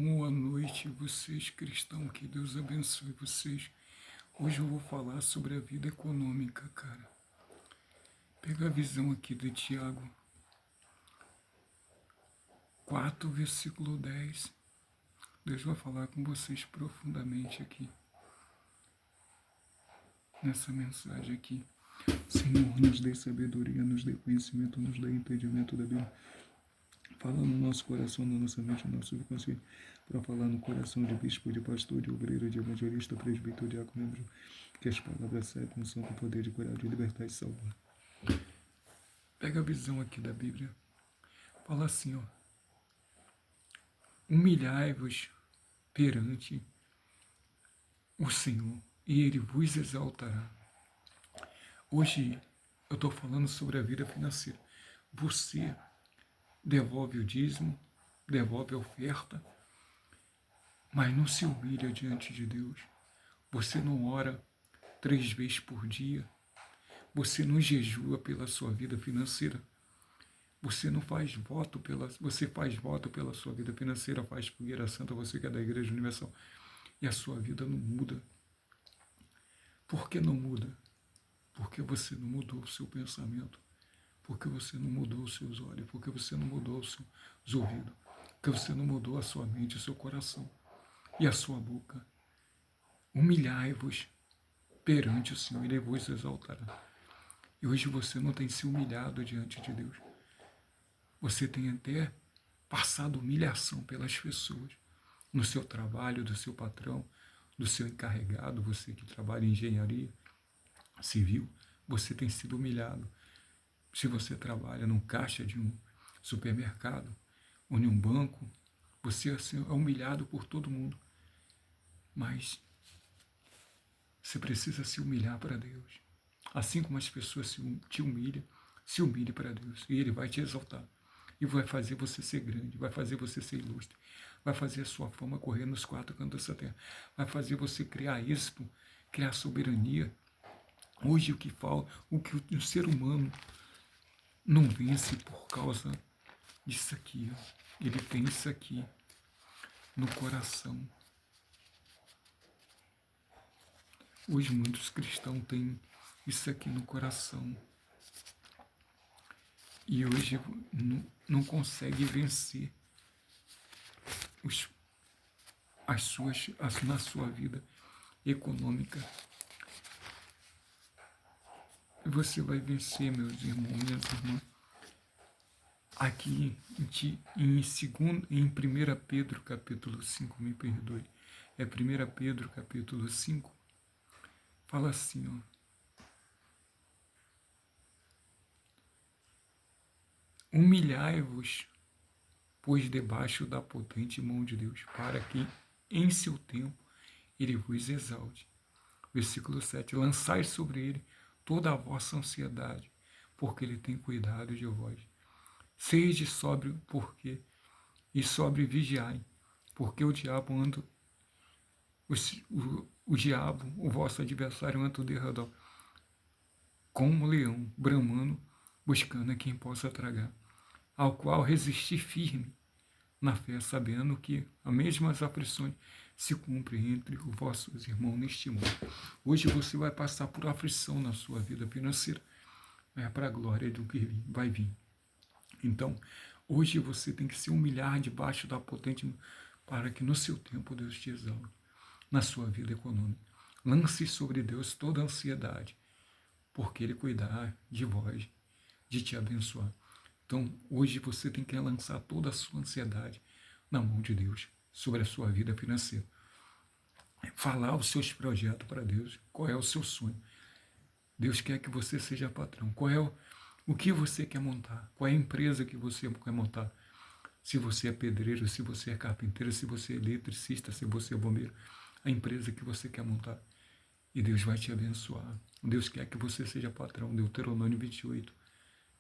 Boa noite, vocês cristãos, que Deus abençoe vocês. Hoje eu vou falar sobre a vida econômica, cara. Pega a visão aqui de Tiago 4, versículo 10. Deus vai falar com vocês profundamente aqui, nessa mensagem aqui. Senhor, nos dê sabedoria, nos dê conhecimento, nos dê entendimento da Bíblia. Fala no nosso coração, na nossa mente, no nosso subconsciente, para falar no coração de bispo, de pastor, de obreiro, de evangelista, presbítero, diácono, membro, que as palavras saibam, são com poder de curar, de libertar e salvar. Pega a visão aqui da Bíblia. Fala assim, ó. Humilhai-vos perante o Senhor, e Ele vos exaltará. Hoje eu estou falando sobre a vida financeira. Você devolve o dízimo, devolve a oferta, mas não se humilha diante de Deus. Você não ora 3 vezes por dia. Você não jejua pela sua vida financeira. Você não faz voto você faz voto pela sua vida financeira, faz fogueira santa, você que é da Igreja Universal, e a sua vida não muda. Por que não muda? Porque você não mudou o seu pensamento, porque você não mudou os seus olhos, porque você não mudou os seus ouvidos, porque você não mudou a sua mente, o seu coração e a sua boca. Humilhai-vos perante o Senhor, Ele vos exaltará. E hoje você não tem se humilhado diante de Deus. Você tem até passado humilhação pelas pessoas, no seu trabalho, do seu patrão, do seu encarregado, você que trabalha em engenharia civil, você tem sido humilhado. Se você trabalha num caixa de um supermercado ou em um banco, você é humilhado por todo mundo. Mas você precisa se humilhar para Deus. Assim como as pessoas te humilham, se humilhe para Deus. E Ele vai te exaltar. E vai fazer você ser grande, vai fazer você ser ilustre, vai fazer a sua fama correr nos 4 cantos dessa terra, vai fazer você criar êxito, criar soberania. Hoje o que falta, o que o ser humano não vence por causa disso aqui, ó. Ele tem isso aqui no coração. Hoje muitos cristãos têm isso aqui no coração. E hoje não consegue vencer na sua vida econômica. E você vai vencer, meus irmãos, minhas irmãs, aqui em 1 Pedro capítulo 5, me perdoe, é 1 Pedro capítulo 5, fala assim, ó. Humilhai-vos, pois debaixo da potente mão de Deus, para que em seu tempo Ele vos exalte. Versículo 7, lançai sobre Ele toda a vossa ansiedade, porque Ele tem cuidado de vós. Sede sóbrio, e sobre vigiai, porque o diabo anda, o diabo, o vosso adversário, anda de redor, como um leão, bramando, buscando a quem possa tragar, ao qual resistir firme na fé, sabendo que as mesmas aflições se cumprem entre os vossos irmãos neste mundo. Hoje você vai passar por aflição na sua vida financeira, para a glória do que vai vir. Então, hoje você tem que se humilhar debaixo da potente, para que no seu tempo Deus te exalte na sua vida econômica. Lance sobre Deus toda a ansiedade, porque Ele cuidará de vós, de te abençoar. Então, hoje você tem que lançar toda a sua ansiedade na mão de Deus, sobre a sua vida financeira. Falar os seus projetos para Deus, qual é o seu sonho. Deus quer que você seja patrão. Qual é o que você quer montar? Qual é a empresa que você quer montar? Se você é pedreiro, se você é carpinteiro, se você é eletricista, se você é bombeiro, a empresa que você quer montar. E Deus vai te abençoar. Deus quer que você seja patrão. Deuteronômio 28,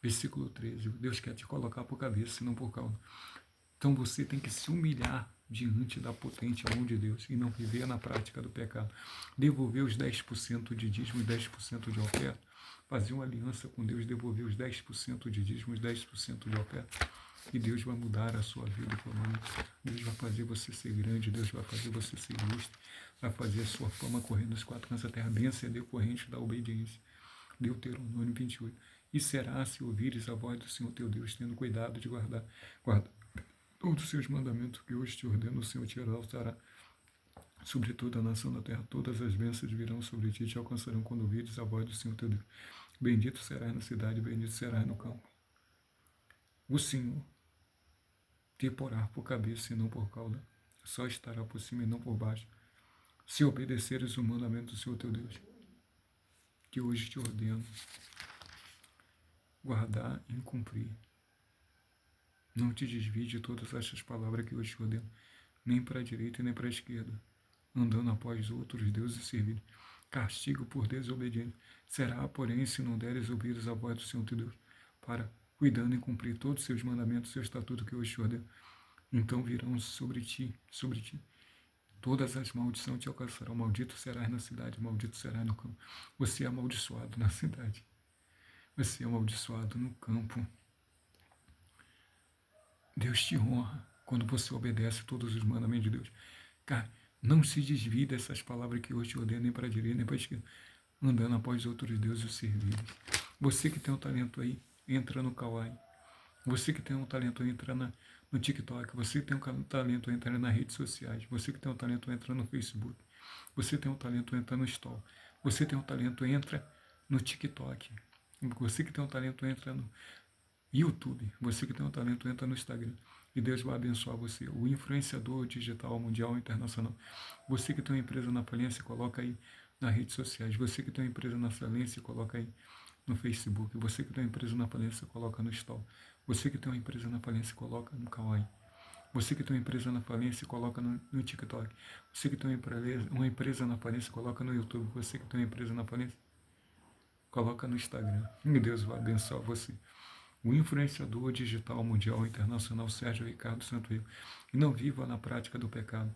versículo 13. Deus quer te colocar por cabeça, não por cauda. Então você tem que se humilhar diante da potente mão de Deus e não viver na prática do pecado. Devolver os 10% de dízimo e 10% de oferta. Fazer uma aliança com Deus, devolver os 10% de dízimo e 10% de oferta. E Deus vai mudar a sua vida econômica. Deus vai fazer você ser grande. Deus vai fazer você ser ilustre. Vai fazer a sua fama correr nos quatro cantos da terra. A bênção é decorrente da obediência. Deuteronômio 28. E será se ouvires a voz do Senhor teu Deus, tendo cuidado de guardar todos os seus mandamentos que hoje te ordeno, o Senhor te exaltará sobre toda a nação da terra. Todas as bênçãos virão sobre ti e te alcançarão quando ouvires a voz do Senhor teu Deus. Bendito serás na cidade, bendito serás no campo. O Senhor te porá por cabeça e não por cauda. Só estará por cima e não por baixo. Se obedeceres o mandamento do Senhor teu Deus, que hoje te ordeno, guardar e cumprir. Não te desvie de todas estas palavras que hoje te ordeno, nem para a direita e nem para a esquerda, andando após outros deuses e servir. Castigo por desobediência será, porém, se não deres ouvidos à voz do Senhor teu Deus, para, cuidando em cumprir todos os seus mandamentos, seu estatuto que hoje te ordeno. Então virão sobre ti, todas as maldições te alcançarão. Maldito serás na cidade, maldito serás no campo. Você é amaldiçoado na cidade. Você é amaldiçoado no campo. Deus te honra quando você obedece todos os mandamentos de Deus. Cara, não se desvie dessas palavras que hoje te ordeno, nem para a direita, nem para a esquerda, andando após outros deuses servir. Você que tem um talento aí, entra no Kawaii. Você que tem um talento, entra no TikTok. Você que tem um talento, entra nas redes sociais. Você que tem um talento, entra no Facebook. Você tem um talento, entra no Store. Você tem um talento, entra no TikTok. Você que tem um talento, entra no YouTube. Você que tem um talento, entra no Instagram. E Deus vai abençoar você. O influenciador digital, mundial, internacional. Você que tem uma empresa na falência, coloca aí nas redes sociais. Você que tem uma empresa na falência, coloca aí no Facebook. Você que tem uma empresa na falência, coloca no Store. Você que tem uma empresa na falência, coloca no Kawaii. Você que tem uma empresa na falência, coloca no TikTok. Você que tem uma empresa na falência, coloca no YouTube. Você que tem uma empresa na falência, coloca no Instagram. E Deus vai abençoar você. O influenciador digital mundial internacional Sérgio Ricardo Santo. E não viva na prática do pecado.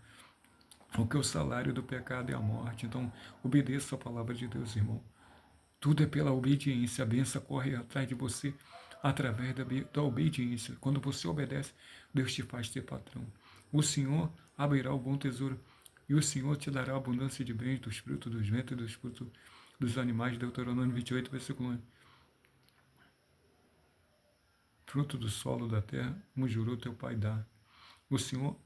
Porque o salário do pecado é a morte. Então, obedeça a palavra de Deus, irmão. Tudo é pela obediência. A bênção corre atrás de você através da obediência. Quando você obedece, Deus te faz ter patrão. O Senhor abrirá o bom tesouro e o Senhor te dará abundância de bens, dos frutos dos ventos e dos frutos dos animais. Deuteronômio 28, versículo 1. Fruto do solo da terra, como jurou teu pai dar. O Senhor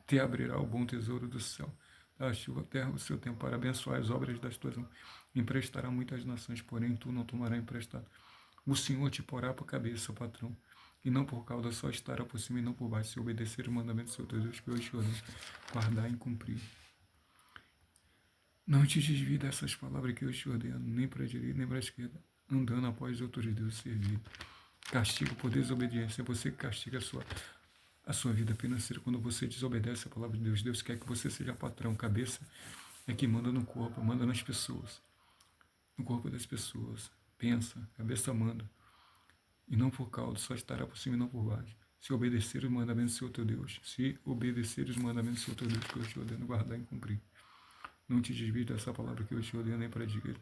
te abrirá o bom tesouro do céu. Da chuva, terra, o seu tempo para abençoar as obras das tuas mãos. Emprestará muitas nações, porém tu não tomarás emprestado. O Senhor te porá por cabeça, patrão, e não por cauda, só estará por cima e não por baixo, se obedecer o mandamento do seu Deus, que hoje te ordeno, guardar e cumprir. Não te desvie dessas palavras que eu te ordeno, nem para a direita, nem para a esquerda, andando após outros deuses servir. Castigo por desobediência, é você que castiga a sua vida financeira quando você desobedece a palavra de Deus. Deus quer que você seja patrão, cabeça é que manda no corpo, manda nas pessoas, no corpo das pessoas. Pensa, cabeça manda. E não por causa, só estará por cima e não por baixo. Se obedecer os mandamentos do Senhor teu Deus. Se obedecer os mandamentos do Senhor teu Deus, que eu te ordeno guardar e cumprir. Não te desvie dessa palavra que eu te ordeno nem para a direita.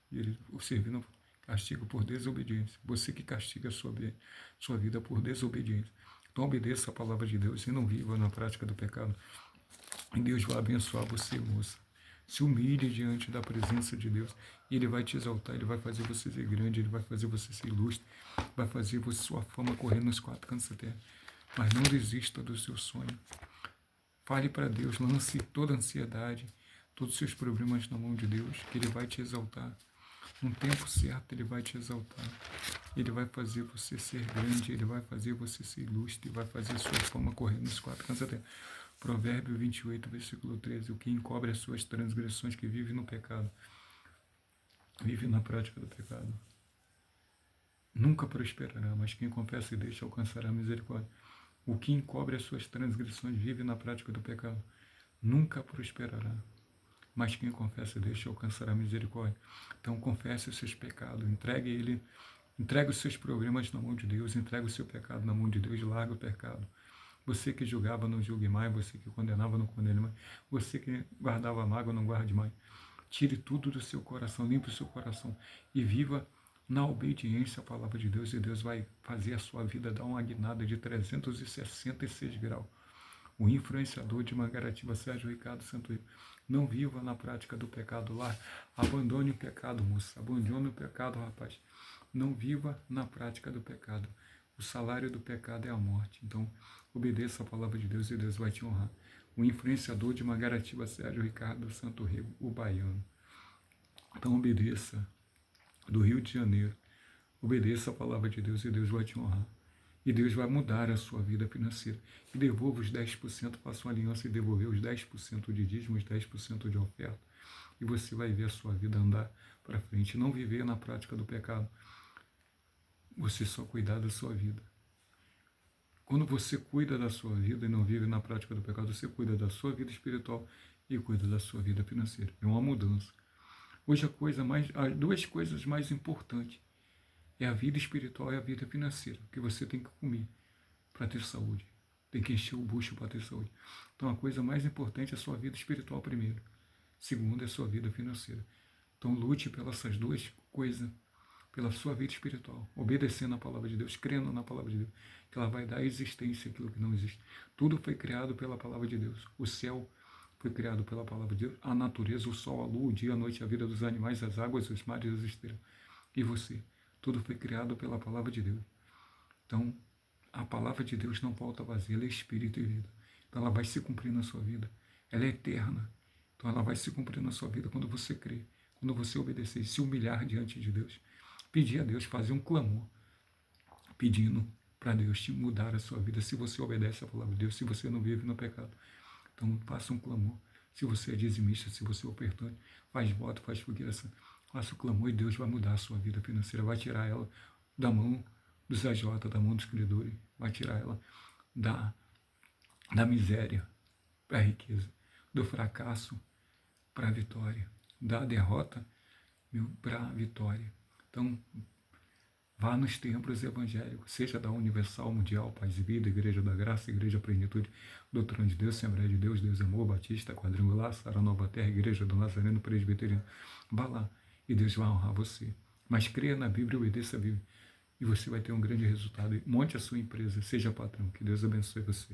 E ele servindo castigo por desobediência. Você que castiga a sua vida por desobediência. Então obedeça a palavra de Deus e não viva na prática do pecado. E Deus vai abençoar você, moça. Se humilhe diante da presença de Deus. E Ele vai te exaltar, Ele vai fazer você ser grande, Ele vai fazer você ser ilustre, vai fazer sua fama correr nos quatro cantos da terra. Mas não desista do seu sonho. Fale para Deus, lance toda a ansiedade, todos os seus problemas na mão de Deus, que Ele vai te exaltar. No tempo certo, Ele vai te exaltar. Ele vai fazer você ser grande, Ele vai fazer você ser ilustre, vai fazer sua fama correr nos quatro cantos da terra. Provérbio 28, versículo 13. O que encobre as suas transgressões, que vive no pecado, vive na prática do pecado, nunca prosperará, mas quem confessa e deixa alcançará a misericórdia. O que encobre as suas transgressões, vive na prática do pecado, nunca prosperará, mas quem confessa e deixa alcançará a misericórdia. Então confesse os seus pecados, entregue os seus problemas na mão de Deus, entregue o seu pecado na mão de Deus, larga o pecado. Você que julgava, não julgue mais. Você que condenava, não condene mais. Você que guardava mágoa, não guarde mais. Tire tudo do seu coração, limpe o seu coração e viva na obediência à palavra de Deus, e Deus vai fazer a sua vida dar uma guinada de 366 graus. O influenciador de Mangaratiba, Sérgio Ricardo Santos. Não viva na prática do pecado lá. Abandone o pecado, moça. Abandone o pecado, rapaz. Não viva na prática do pecado. O salário do pecado é a morte. Então, obedeça a palavra de Deus e Deus vai te honrar. O influenciador de Mangaratiba, Sérgio Ricardo Santo Rego, o baiano. Então, obedeça. Do Rio de Janeiro. Obedeça a palavra de Deus e Deus vai te honrar. E Deus vai mudar a sua vida financeira. E devolva os 10%, faça uma aliança e devolver os 10% de dízimo, os 10% de oferta. E você vai ver a sua vida andar para frente. Não viver na prática do pecado. Você só cuidar da sua vida. Quando você cuida da sua vida e não vive na prática do pecado, você cuida da sua vida espiritual e cuida da sua vida financeira. É uma mudança. Hoje as duas coisas mais importantes é a vida espiritual e a vida financeira, que você tem que comer para ter saúde. Tem que encher o bucho para ter saúde. Então a coisa mais importante é a sua vida espiritual primeiro. Segundo é a sua vida financeira. Então lute pelas essas duas coisas, pela sua vida espiritual, obedecendo a palavra de Deus, crendo na palavra de Deus, que ela vai dar existência àquilo que não existe. Tudo foi criado pela palavra de Deus. O céu foi criado pela palavra de Deus, a natureza, o sol, a lua, o dia, a noite, a vida dos animais, as águas, os mares, as estrelas. E você? Tudo foi criado pela palavra de Deus. Então, a palavra de Deus não volta vazia, ela é espírito e vida. Então, ela vai se cumprir na sua vida. Ela é eterna. Então, ela vai se cumprir na sua vida quando você crer, quando você obedecer, se humilhar diante de Deus. Pedir a Deus, fazer um clamor, pedindo para Deus te mudar a sua vida, se você obedece a palavra de Deus, se você não vive no pecado. Então, faça um clamor. Se você é dizimista, se você é ofertante, faz voto, faz fogueira, faça o clamor e Deus vai mudar a sua vida financeira, vai tirar ela da mão dos AJ, da mão dos credores, vai tirar ela da miséria para a riqueza, do fracasso para a vitória, da derrota para a vitória. Então, vá nos templos evangélicos, seja da Universal, Mundial, Paz e Vida, Igreja da Graça, Igreja Plenitude, Doutrina de Deus, Assembleia de Deus, Deus Amor, Batista, Quadrangular, Sara Nova Terra, Igreja do Nazareno, Presbiteriano. Vá lá e Deus vai honrar você. Mas creia na Bíblia, obedeça a Bíblia e você vai ter um grande resultado. Monte a sua empresa, seja patrão. Que Deus abençoe você.